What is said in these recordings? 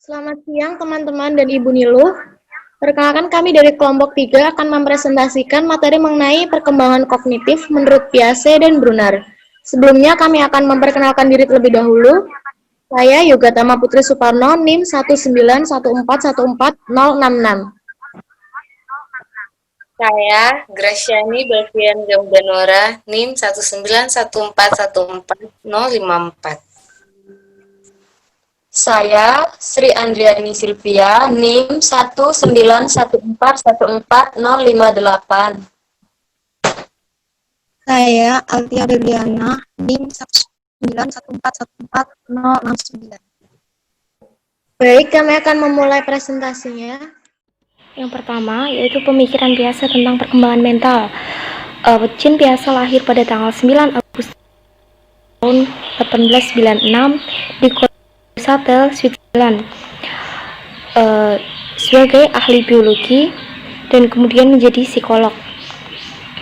Selamat siang teman-teman dan Ibu Niluh. Perkenalkan kami dari kelompok 3 akan mempresentasikan materi mengenai perkembangan kognitif menurut Piaget dan Brunner. Sebelumnya kami akan memperkenalkan diri terlebih dahulu. Saya Yoga Tama Putri Suparno, NIM 191414066. Saya Graciani Belvian Gambanora, NIM 191414054. Saya Sri Andriani Silvia, NIM 191414058. Saya Altia Berliana, NIM 191414069. Baik, kami akan memulai presentasinya. Yang pertama yaitu pemikiran Piaget tentang perkembangan mental. Jean Piaget lahir pada tanggal 9 Agustus tahun 1896 di kota Neuchâtel, Switzerland, sebagai ahli biologi dan kemudian menjadi psikolog.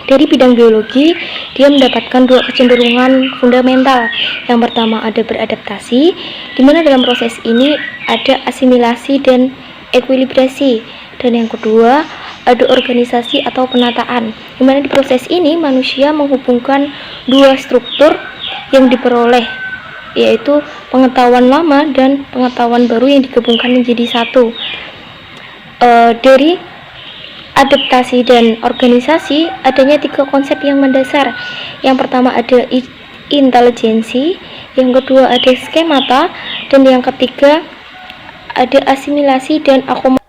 Dari bidang biologi, dia mendapatkan dua kecenderungan fundamental. Yang pertama ada beradaptasi, di mana dalam proses ini ada asimilasi dan ekuilibrasi. Dan yang kedua ada organisasi atau penataan, di mana di proses ini manusia menghubungkan dua struktur yang diperoleh, yaitu pengetahuan lama dan pengetahuan baru yang digabungkan menjadi satu. Dari adaptasi dan organisasi adanya tiga konsep yang mendasar. Yang pertama ada intelijensi, yang kedua ada skemata, dan yang ketiga ada asimilasi dan akomodasi.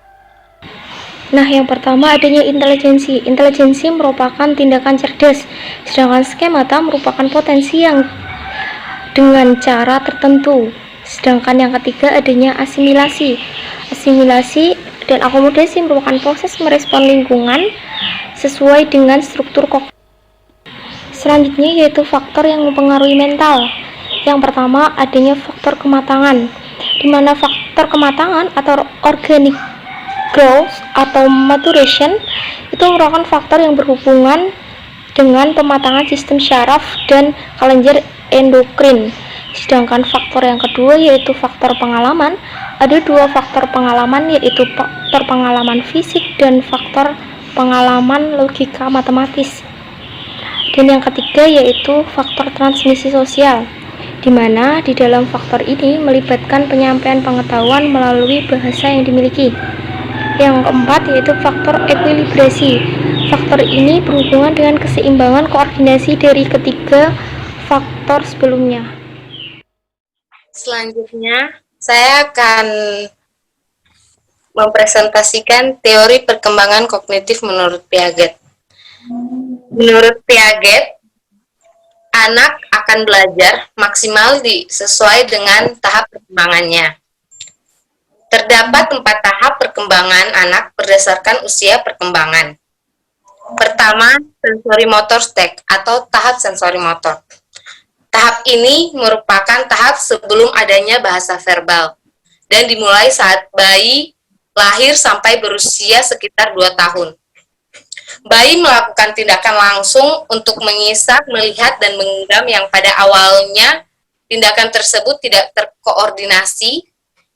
Nah, yang pertama adanya intelijensi. Intelijensi merupakan tindakan cerdas, sedangkan skemata merupakan potensi yang dengan cara tertentu. Sedangkan yang ketiga adanya asimilasi. Asimilasi dan akomodasi merupakan proses merespon lingkungan sesuai dengan struktur kognitif. Selanjutnya yaitu faktor yang mempengaruhi mental. Yang pertama adanya faktor kematangan, di mana faktor kematangan atau organic growth atau maturation itu merupakan faktor yang berhubungan dengan pematangan sistem syaraf dan kelenjar endokrin. Sedangkan faktor yang kedua yaitu faktor pengalaman. Ada dua faktor pengalaman, yaitu faktor pengalaman fisik dan faktor pengalaman logika matematis. Dan yang ketiga yaitu faktor transmisi sosial, di mana di dalam faktor ini melibatkan penyampaian pengetahuan melalui bahasa yang dimiliki. Yang keempat yaitu faktor ekuilibrasi. Faktor ini berhubungan dengan keseimbangan koordinasi dari ketiga faktor sebelumnya. Selanjutnya, saya akan mempresentasikan teori perkembangan kognitif menurut Piaget. Menurut Piaget, anak akan belajar maksimal sesuai dengan tahap perkembangannya. Terdapat 4 tahap perkembangan anak berdasarkan usia perkembangan. Pertama, sensori motor stage atau tahap sensori motor. Tahap ini merupakan tahap sebelum adanya bahasa verbal dan dimulai saat bayi lahir sampai berusia sekitar 2 tahun. Bayi melakukan tindakan langsung untuk mengisap, melihat, dan menggenggam yang pada awalnya tindakan tersebut tidak terkoordinasi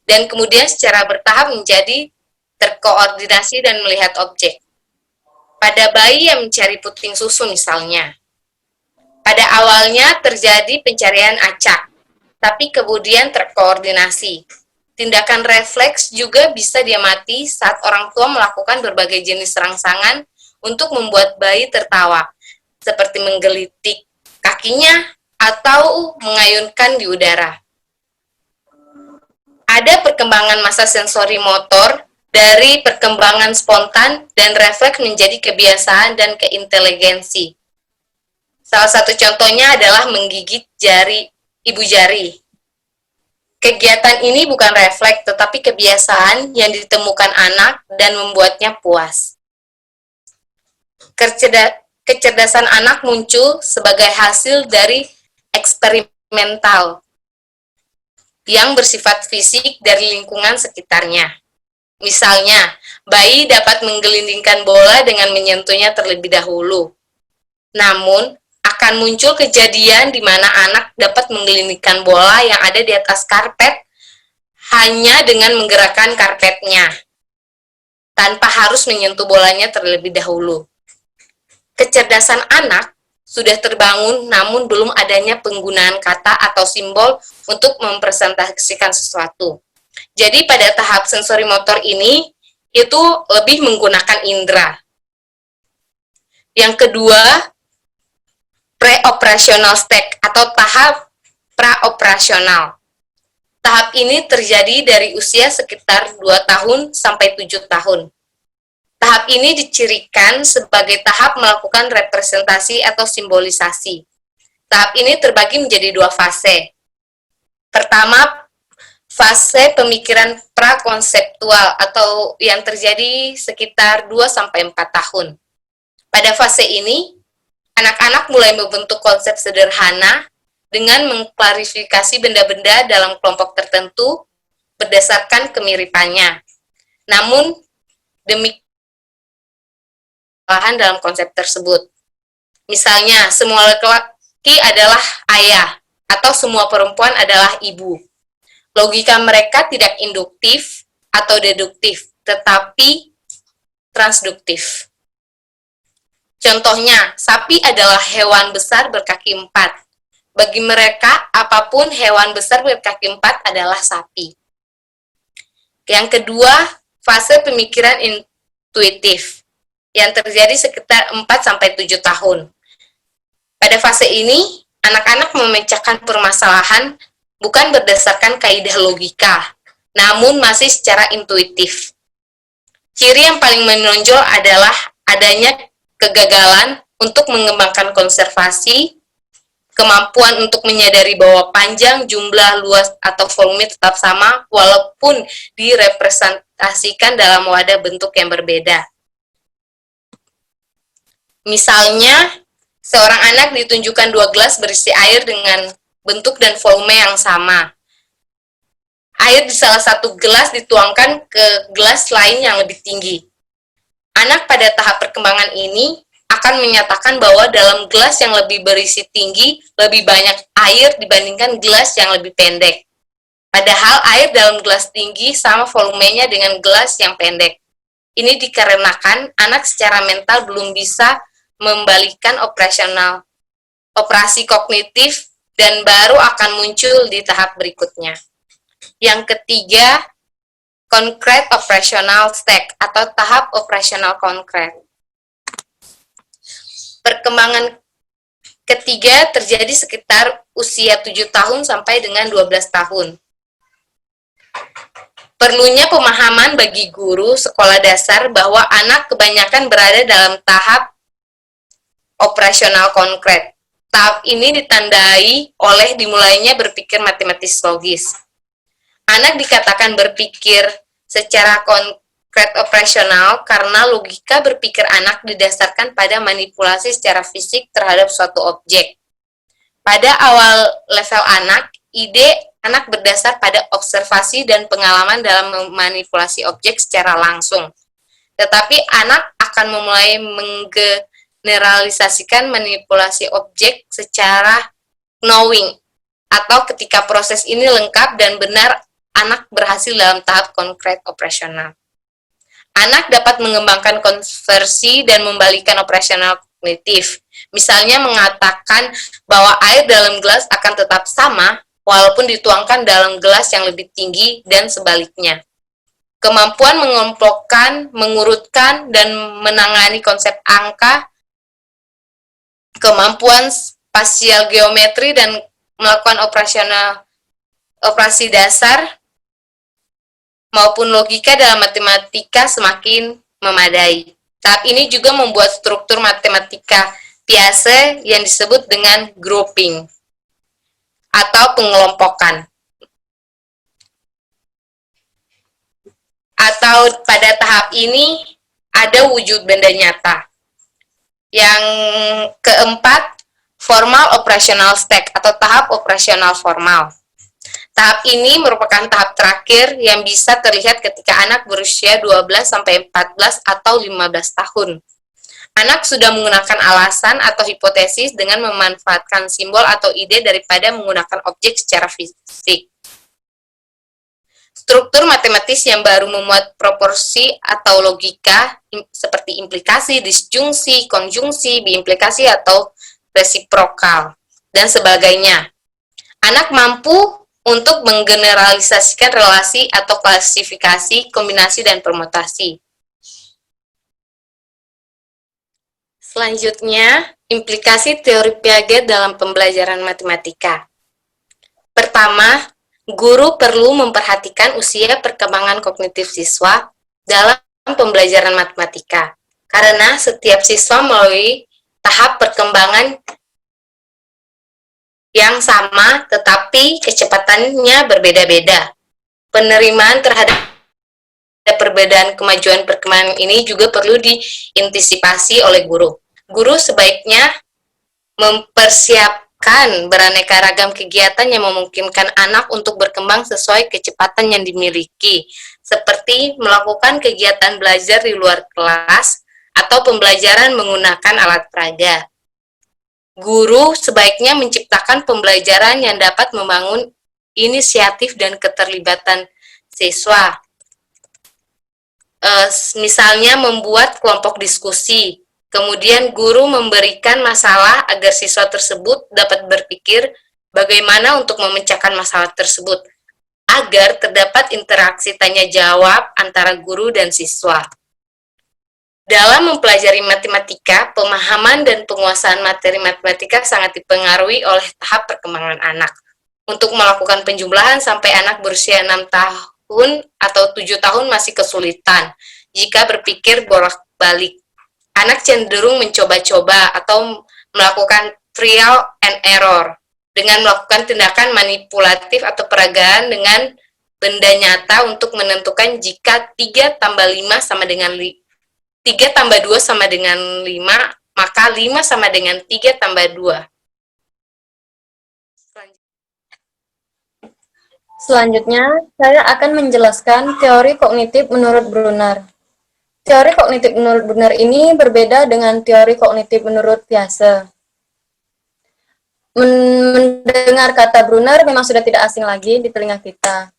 dan kemudian secara bertahap menjadi terkoordinasi dan melihat objek. Pada bayi yang mencari puting susu misalnya, pada awalnya terjadi pencarian acak, tapi kemudian terkoordinasi. Tindakan refleks juga bisa diamati saat orang tua melakukan berbagai jenis rangsangan untuk membuat bayi tertawa, seperti menggelitik kakinya atau mengayunkan di udara. Ada perkembangan massa sensori motor dari perkembangan spontan dan refleks menjadi kebiasaan dan keinteligensi. Salah satu contohnya adalah menggigit ibu jari. Kegiatan ini bukan refleks, tetapi kebiasaan yang ditemukan anak dan membuatnya puas. Kecerdasan anak muncul sebagai hasil dari eksperimental yang bersifat fisik dari lingkungan sekitarnya. Misalnya, bayi dapat menggelindingkan bola dengan menyentuhnya terlebih dahulu. Namun, akan muncul kejadian di mana anak dapat menggelindingkan bola yang ada di atas karpet hanya dengan menggerakkan karpetnya, tanpa harus menyentuh bolanya terlebih dahulu. Kecerdasan anak sudah terbangun, namun belum adanya penggunaan kata atau simbol untuk mempresentasikan sesuatu. Jadi pada tahap sensori motor ini, itu lebih menggunakan indera. Yang kedua, pre-operational stage atau tahap pra-operasional. Tahap ini terjadi dari usia sekitar 2 tahun sampai 7 tahun. Tahap ini dicirikan sebagai tahap melakukan representasi atau simbolisasi. Tahap ini terbagi menjadi 2 fase. Pertama, fase pemikiran prakonseptual atau yang terjadi sekitar 2-4 tahun. Pada fase ini, anak-anak mulai membentuk konsep sederhana dengan mengklarifikasi benda-benda dalam kelompok tertentu berdasarkan kemiripannya. Namun, demikian dalam konsep tersebut. Misalnya, semua laki-laki adalah ayah, atau semua perempuan adalah ibu. Logika mereka tidak induktif atau deduktif, tetapi transduktif. Contohnya, sapi adalah hewan besar berkaki 4. Bagi mereka, apapun hewan besar berkaki 4 adalah sapi. Yang kedua, fase pemikiran intuitif yang terjadi sekitar 4-7 tahun. Pada fase ini, anak-anak memecahkan permasalahan bukan berdasarkan kaidah logika, namun masih secara intuitif. Ciri yang paling menonjol adalah adanya kegagalan untuk mengembangkan konservasi, kemampuan untuk menyadari bahwa panjang, jumlah, luas, atau volume tetap sama walaupun direpresentasikan dalam wadah bentuk yang berbeda. Misalnya, seorang anak ditunjukkan 2 gelas berisi air dengan bentuk dan volume yang sama. Air di salah satu gelas dituangkan ke gelas lain yang lebih tinggi. Anak pada tahap perkembangan ini akan menyatakan bahwa dalam gelas yang lebih berisi tinggi, lebih banyak air dibandingkan gelas yang lebih pendek. Padahal air dalam gelas tinggi sama volumenya dengan gelas yang pendek. Ini dikarenakan anak secara mental belum bisa membalikan operasi kognitif dan baru akan muncul di tahap berikutnya. Yang ketiga, concrete operational stage atau tahap operasional konkret. Perkembangan ketiga terjadi sekitar usia 7 tahun sampai dengan 12 tahun. Perlunya pemahaman bagi guru sekolah dasar bahwa anak kebanyakan berada dalam tahap operasional konkret. Tahap ini ditandai oleh dimulainya berpikir matematis logis. Anak dikatakan berpikir secara konkret operasional karena logika berpikir anak didasarkan pada manipulasi secara fisik terhadap suatu objek. Pada awal level anak, ide anak berdasar pada observasi dan pengalaman dalam memanipulasi objek secara langsung. Tetapi anak akan memulai generalisasikan manipulasi objek secara knowing, atau ketika proses ini lengkap dan benar, anak berhasil dalam tahap konkret operasional. Anak dapat mengembangkan konversi dan membalikan operasional kognitif. Misalnya mengatakan bahwa air dalam gelas akan tetap sama walaupun dituangkan dalam gelas yang lebih tinggi dan sebaliknya. Kemampuan mengelompokkan, mengurutkan, dan menangani konsep angka, kemampuan spasial geometri, dan melakukan operasi dasar maupun logika dalam matematika semakin memadai. Tahap ini juga membuat struktur matematika Piaget yang disebut dengan grouping atau pengelompokan. Atau pada tahap ini ada wujud benda nyata. Yang keempat, formal operational stage atau tahap operasional formal. Tahap ini merupakan tahap terakhir yang bisa terlihat ketika anak berusia 12-14 atau 15 tahun. Anak sudah menggunakan alasan atau hipotesis dengan memanfaatkan simbol atau ide daripada menggunakan objek secara fisik. struktur matematis yang baru memuat proporsi atau logika seperti implikasi, disjungsi, konjungsi, biimplikasi atau resiprokal, dan sebagainya. Anak mampu untuk menggeneralisasikan relasi atau klasifikasi, kombinasi, dan permutasi. Selanjutnya, implikasi teori Piaget dalam pembelajaran matematika. Pertama, guru perlu memperhatikan usia perkembangan kognitif siswa dalam pembelajaran matematika, karena setiap siswa melalui tahap perkembangan yang sama, tetapi kecepatannya berbeda-beda. Penerimaan terhadap perbedaan kemajuan perkembangan ini juga perlu diantisipasi oleh guru. Guru sebaiknya mempersiapkan beraneka ragam kegiatan yang memungkinkan anak untuk berkembang sesuai kecepatan yang dimiliki, seperti melakukan kegiatan belajar di luar kelas atau pembelajaran menggunakan alat peraga. Guru sebaiknya menciptakan pembelajaran yang dapat membangun inisiatif dan keterlibatan siswa. Misalnya membuat kelompok diskusi, kemudian guru memberikan masalah agar siswa tersebut dapat berpikir bagaimana untuk memecahkan masalah tersebut, agar terdapat interaksi tanya-jawab antara guru dan siswa. Dalam mempelajari matematika, pemahaman dan penguasaan materi matematika sangat dipengaruhi oleh tahap perkembangan anak. Untuk melakukan penjumlahan sampai anak berusia 6 tahun atau 7 tahun masih kesulitan jika berpikir bolak-balik. Anak cenderung mencoba-coba atau melakukan trial and error dengan melakukan tindakan manipulatif atau peragaan dengan benda nyata untuk menentukan jika 3 tambah 5 sama dengan 3 tambah 2 sama dengan 5, maka 5 sama dengan 3 tambah 2. Selanjutnya, saya akan menjelaskan teori kognitif menurut Brunner. Teori kognitif menurut Brunner ini berbeda dengan teori kognitif menurut Piaget. Mendengar kata Brunner memang sudah tidak asing lagi di telinga kita.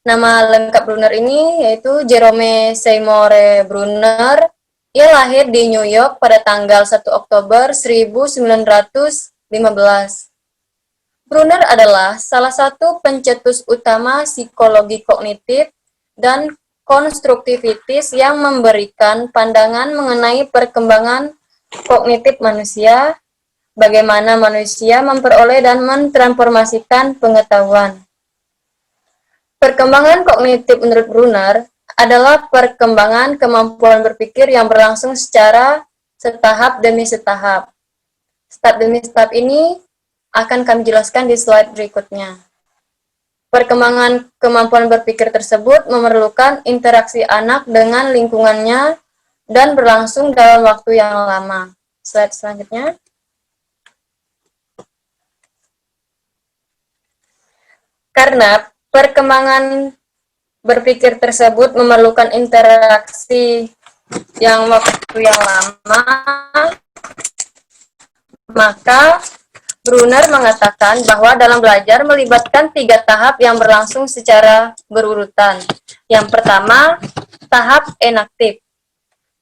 Nama lengkap Brunner ini yaitu Jerome Seymour Brunner. Ia lahir di New York pada tanggal 1 Oktober 1915. Brunner adalah salah satu pencetus utama psikologi kognitif dan konstruktivitis yang memberikan pandangan mengenai perkembangan kognitif manusia, bagaimana manusia memperoleh dan mentransformasikan pengetahuan. Perkembangan kognitif menurut Brunner adalah perkembangan kemampuan berpikir yang berlangsung secara setahap demi setahap. Step demi step ini akan kami jelaskan di slide berikutnya. Perkembangan kemampuan berpikir tersebut memerlukan interaksi anak dengan lingkungannya dan berlangsung dalam waktu yang lama. Slide selanjutnya. Karena perkembangan berpikir tersebut memerlukan interaksi yang waktu yang lama, maka Brunner mengatakan bahwa dalam belajar melibatkan 3 tahap yang berlangsung secara berurutan. Yang pertama, tahap enaktif.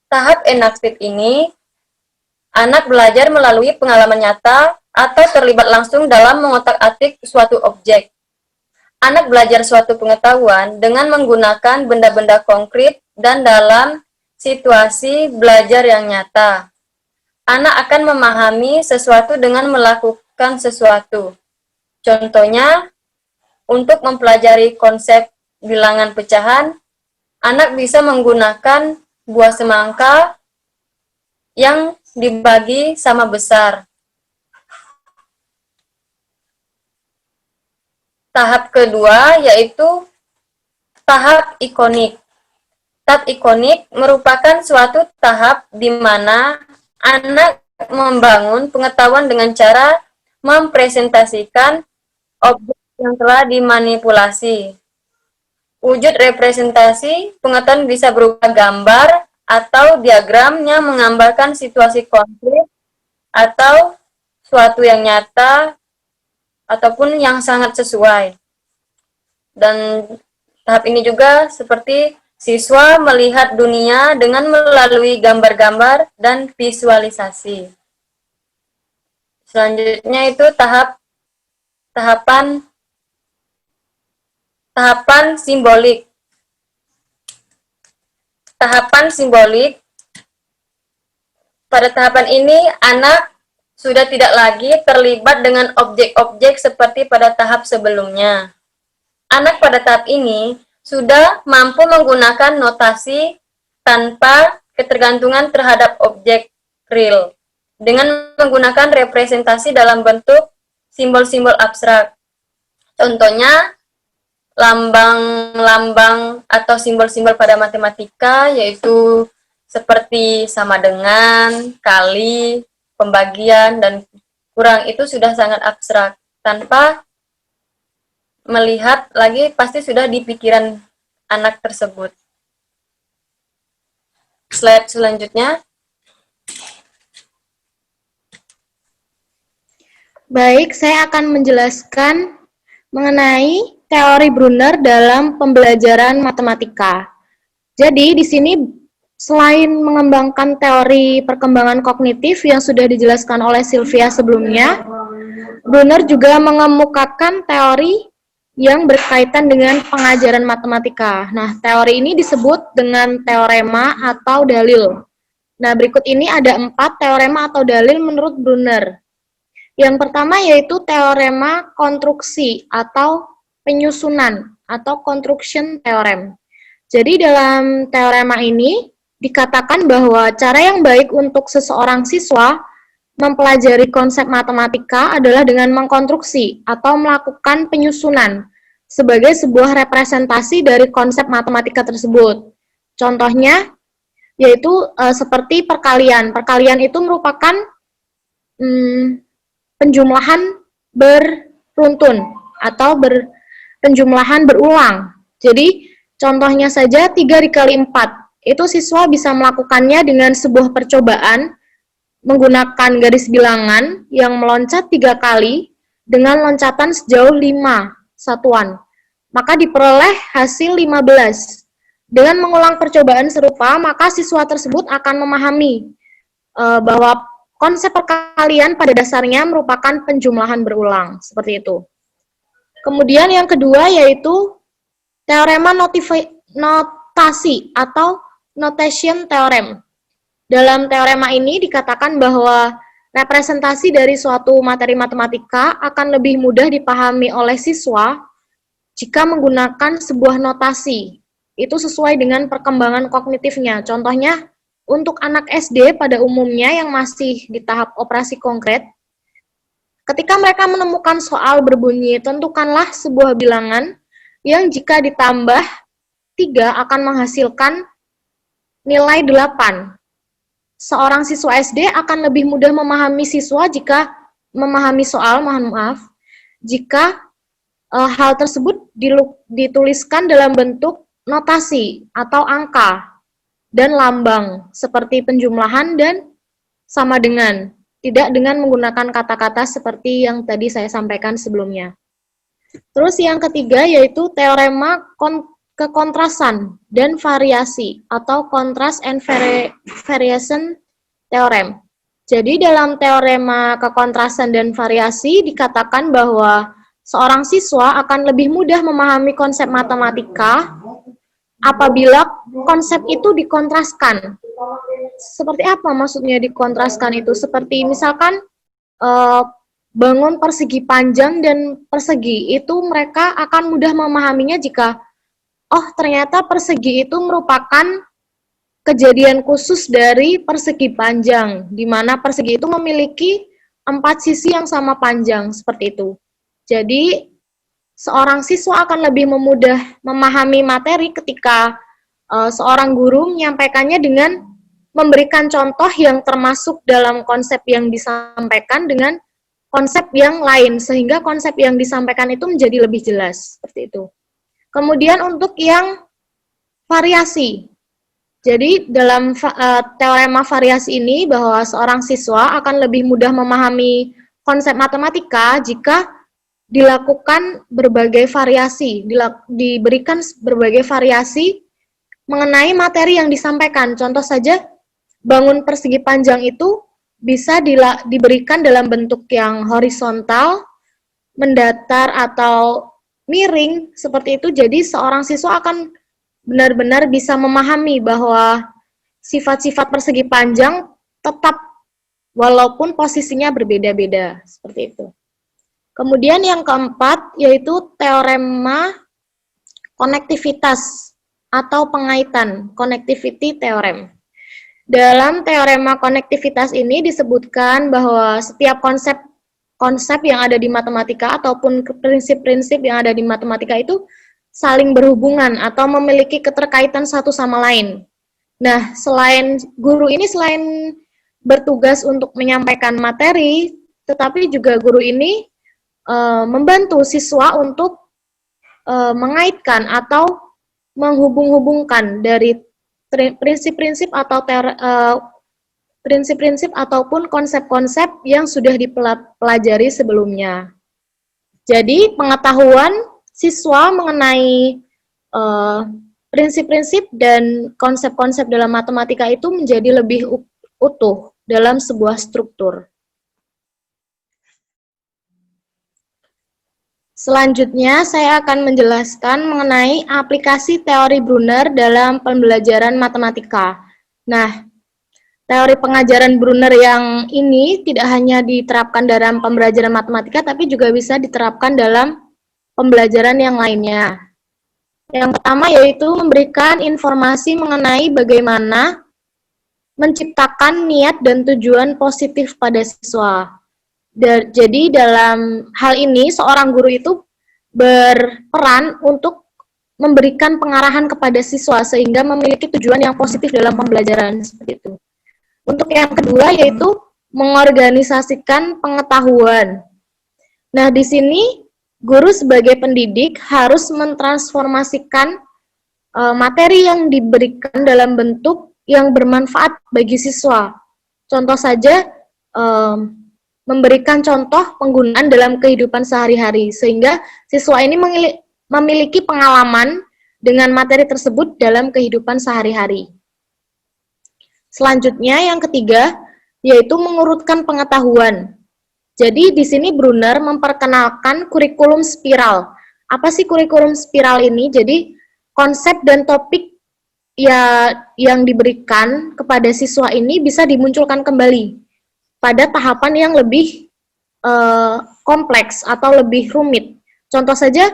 Tahap enaktif ini, anak belajar melalui pengalaman nyata atau terlibat langsung dalam mengotak-atik suatu objek. Anak belajar suatu pengetahuan dengan menggunakan benda-benda konkret dan dalam situasi belajar yang nyata. Anak akan memahami sesuatu dengan melakukan sesuatu. Contohnya, untuk mempelajari konsep bilangan pecahan, anak bisa menggunakan buah semangka yang dibagi sama besar. Tahap kedua yaitu tahap ikonik. Tahap ikonik merupakan suatu tahap di mana anak membangun pengetahuan dengan cara mempresentasikan objek yang telah dimanipulasi. Wujud representasi pengetahuan bisa berupa gambar atau diagram yang menggambarkan situasi konkret atau suatu yang nyata ataupun yang sangat sesuai. Dan Tahap ini juga seperti siswa melihat dunia dengan melalui gambar-gambar dan visualisasi. Selanjutnya itu tahapan simbolik. Tahapan simbolik. Pada tahapan ini, anak sudah tidak lagi terlibat dengan objek-objek seperti pada tahap sebelumnya. Anak pada tahap ini sudah mampu menggunakan notasi tanpa ketergantungan terhadap objek real, dengan menggunakan representasi dalam bentuk simbol-simbol abstrak. Contohnya, lambang-lambang atau simbol-simbol pada matematika, yaitu seperti sama dengan, kali, pembagian, dan kurang, itu sudah sangat abstrak. Tanpa melihat lagi, pasti sudah di pikiran anak tersebut. Slide selanjutnya. Baik, saya akan menjelaskan mengenai teori Brunner dalam pembelajaran matematika. Jadi, di sini selain mengembangkan teori perkembangan kognitif yang sudah dijelaskan oleh Sylvia sebelumnya, Brunner juga mengemukakan teori yang berkaitan dengan pengajaran matematika. Nah, teori ini disebut dengan teorema atau dalil. Nah, berikut ini ada 4 teorema atau dalil menurut Brunner. Yang pertama yaitu teorema konstruksi atau penyusunan atau construction theorem. Jadi dalam teorema ini dikatakan bahwa cara yang baik untuk seseorang siswa mempelajari konsep matematika adalah dengan mengkonstruksi atau melakukan penyusunan sebagai sebuah representasi dari konsep matematika tersebut. Contohnya yaitu seperti perkalian. Perkalian itu merupakan penjumlahan beruntun atau penjumlahan berulang. Jadi contohnya saja 3 dikali 4. Itu siswa bisa melakukannya dengan sebuah percobaan menggunakan garis bilangan yang meloncat 3 kali dengan loncatan sejauh 5 satuan. Maka diperoleh hasil 15. Dengan mengulang percobaan serupa, maka siswa tersebut akan memahami bahwa konsep perkalian pada dasarnya merupakan penjumlahan berulang, seperti itu. Kemudian yang kedua yaitu teorema notasi atau notation theorem. Dalam teorema ini dikatakan bahwa representasi dari suatu materi matematika akan lebih mudah dipahami oleh siswa jika menggunakan sebuah notasi. Itu sesuai dengan perkembangan kognitifnya. Contohnya, untuk anak SD pada umumnya yang masih di tahap operasi konkret, ketika mereka menemukan soal berbunyi, tentukanlah sebuah bilangan yang jika ditambah 3 akan menghasilkan nilai 8. Seorang siswa SD akan lebih mudah memahami soal, jika hal tersebut dituliskan dalam bentuk notasi atau angka dan lambang seperti penjumlahan dan sama dengan, tidak dengan menggunakan kata-kata seperti yang tadi saya sampaikan sebelumnya. Terus yang ketiga yaitu teorema kekontrasan dan variasi atau contrast and variation theorem. Jadi dalam teorema kekontrasan dan variasi dikatakan bahwa seorang siswa akan lebih mudah memahami konsep matematika apabila konsep itu dikontraskan. Seperti apa maksudnya dikontraskan itu? Seperti misalkan bangun persegi panjang dan persegi, itu mereka akan mudah memahaminya jika ternyata persegi itu merupakan kejadian khusus dari persegi panjang, di mana persegi itu memiliki 4 sisi yang sama panjang, seperti itu. Jadi, seorang siswa akan lebih mudah memahami materi ketika seorang guru menyampaikannya dengan memberikan contoh yang termasuk dalam konsep yang disampaikan dengan konsep yang lain, sehingga konsep yang disampaikan itu menjadi lebih jelas, seperti itu. Kemudian untuk yang variasi. Jadi dalam teorema variasi ini bahwa seorang siswa akan lebih mudah memahami konsep matematika jika dilakukan berbagai variasi, diberikan berbagai variasi mengenai materi yang disampaikan. Contoh saja, bangun persegi panjang itu bisa diberikan dalam bentuk yang horizontal, mendatar, atau miring, seperti itu. Jadi seorang siswa akan benar-benar bisa memahami bahwa sifat-sifat persegi panjang tetap walaupun posisinya berbeda-beda, seperti itu. Kemudian yang keempat yaitu teorema konektivitas atau pengaitan, connectivity theorem. Dalam teorema konektivitas ini disebutkan bahwa setiap konsep yang ada di matematika ataupun prinsip-prinsip yang ada di matematika itu saling berhubungan atau memiliki keterkaitan satu sama lain. Nah, guru ini selain bertugas untuk menyampaikan materi, tetapi juga guru ini membantu siswa untuk mengaitkan atau menghubung-hubungkan dari prinsip-prinsip atau prinsip-prinsip ataupun konsep-konsep yang sudah dipelajari sebelumnya. Jadi pengetahuan siswa mengenai prinsip-prinsip dan konsep-konsep dalam matematika itu menjadi lebih utuh dalam sebuah struktur. Selanjutnya, saya akan menjelaskan mengenai aplikasi teori Brunner dalam pembelajaran matematika. Nah, teori pengajaran Brunner yang ini tidak hanya diterapkan dalam pembelajaran matematika, tapi juga bisa diterapkan dalam pembelajaran yang lainnya. Yang pertama yaitu memberikan informasi mengenai bagaimana menciptakan niat dan tujuan positif pada siswa. Jadi dalam hal ini seorang guru itu berperan untuk memberikan pengarahan kepada siswa sehingga memiliki tujuan yang positif dalam pembelajaran, seperti itu. Untuk yang kedua yaitu mengorganisasikan pengetahuan. Nah, di sini guru sebagai pendidik harus mentransformasikan materi yang diberikan dalam bentuk yang bermanfaat bagi siswa. Contoh saja, memberikan contoh penggunaan dalam kehidupan sehari-hari, sehingga siswa ini memiliki pengalaman dengan materi tersebut dalam kehidupan sehari-hari. Selanjutnya, yang ketiga, yaitu mengurutkan pengetahuan. Jadi, di sini Brunner memperkenalkan kurikulum spiral. Apa sih kurikulum spiral ini? Jadi, konsep dan topik yang diberikan kepada siswa ini bisa dimunculkan kembali pada tahapan yang lebih kompleks atau lebih rumit. Contoh saja,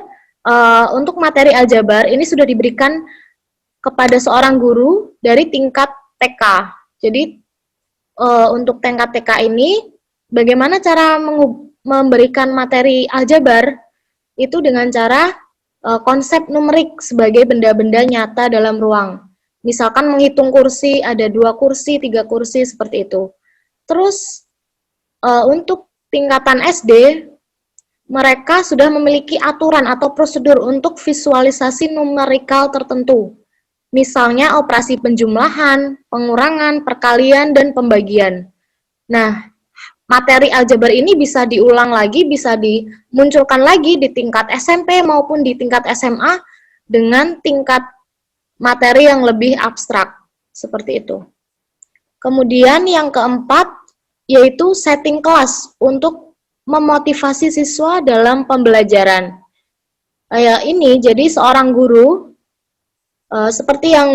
untuk materi aljabar ini sudah diberikan kepada seorang guru dari tingkat TK. Jadi, untuk tingkat TK ini, bagaimana cara memberikan materi aljabar itu dengan cara konsep numerik sebagai benda-benda nyata dalam ruang. Misalkan menghitung kursi, ada 2 kursi, 3 kursi, seperti itu. Terus, untuk tingkatan SD, mereka sudah memiliki aturan atau prosedur untuk visualisasi numerikal tertentu. Misalnya operasi penjumlahan, pengurangan, perkalian, dan pembagian. Nah, materi aljabar ini bisa diulang lagi, bisa dimunculkan lagi di tingkat SMP maupun di tingkat SMA dengan tingkat materi yang lebih abstrak, seperti itu. Kemudian yang keempat, yaitu setting kelas untuk memotivasi siswa dalam pembelajaran. Ini jadi seorang guru, seperti yang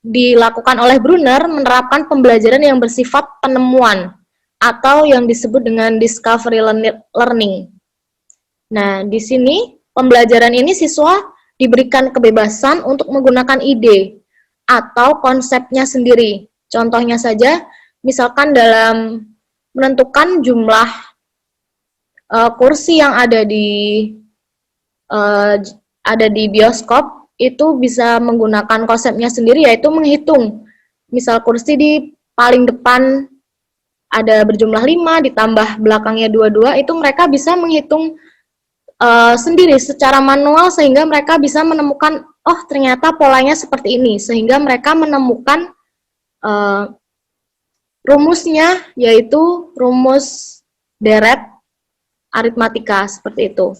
dilakukan oleh Brunner, menerapkan pembelajaran yang bersifat penemuan, atau yang disebut dengan discovery learning. Nah, di sini pembelajaran ini siswa diberikan kebebasan untuk menggunakan ide atau konsepnya sendiri. Contohnya saja, misalkan dalam menentukan jumlah kursi yang ada di bioskop, itu bisa menggunakan konsepnya sendiri, yaitu menghitung. Misal kursi di paling depan ada berjumlah 5, ditambah belakangnya 22, itu mereka bisa menghitung sendiri secara manual sehingga mereka bisa menemukan, oh ternyata polanya seperti ini, sehingga mereka menemukan rumusnya, yaitu rumus deret aritmatika, seperti itu.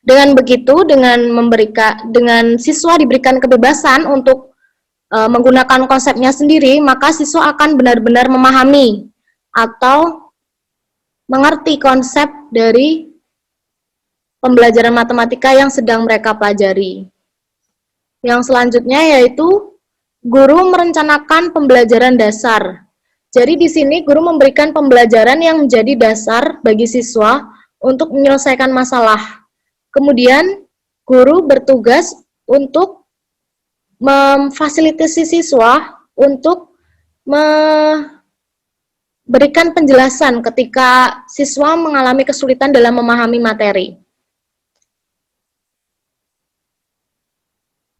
Dengan begitu, dengan siswa diberikan kebebasan untuk menggunakan konsepnya sendiri, maka siswa akan benar-benar memahami atau mengerti konsep dari pembelajaran matematika yang sedang mereka pelajari. Yang selanjutnya yaitu guru merencanakan pembelajaran dasar. Jadi di sini guru memberikan pembelajaran yang menjadi dasar bagi siswa untuk menyelesaikan masalah. Kemudian guru bertugas untuk memfasilitasi siswa untuk memberikan penjelasan ketika siswa mengalami kesulitan dalam memahami materi.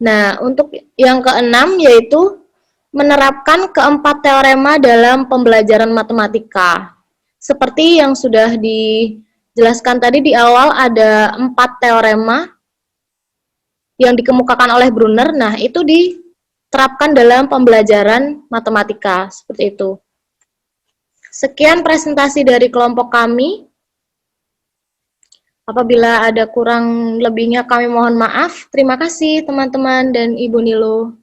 Nah, untuk yang keenam yaitu menerapkan keempat teorema dalam pembelajaran matematika. Seperti yang sudah dijelaskan tadi di awal, ada 4 teorema yang dikemukakan oleh Brunner. Nah, itu diterapkan dalam pembelajaran matematika, seperti itu. Sekian presentasi dari kelompok kami. Apabila ada kurang lebihnya kami mohon maaf. Terima kasih teman-teman dan Ibu Nilo.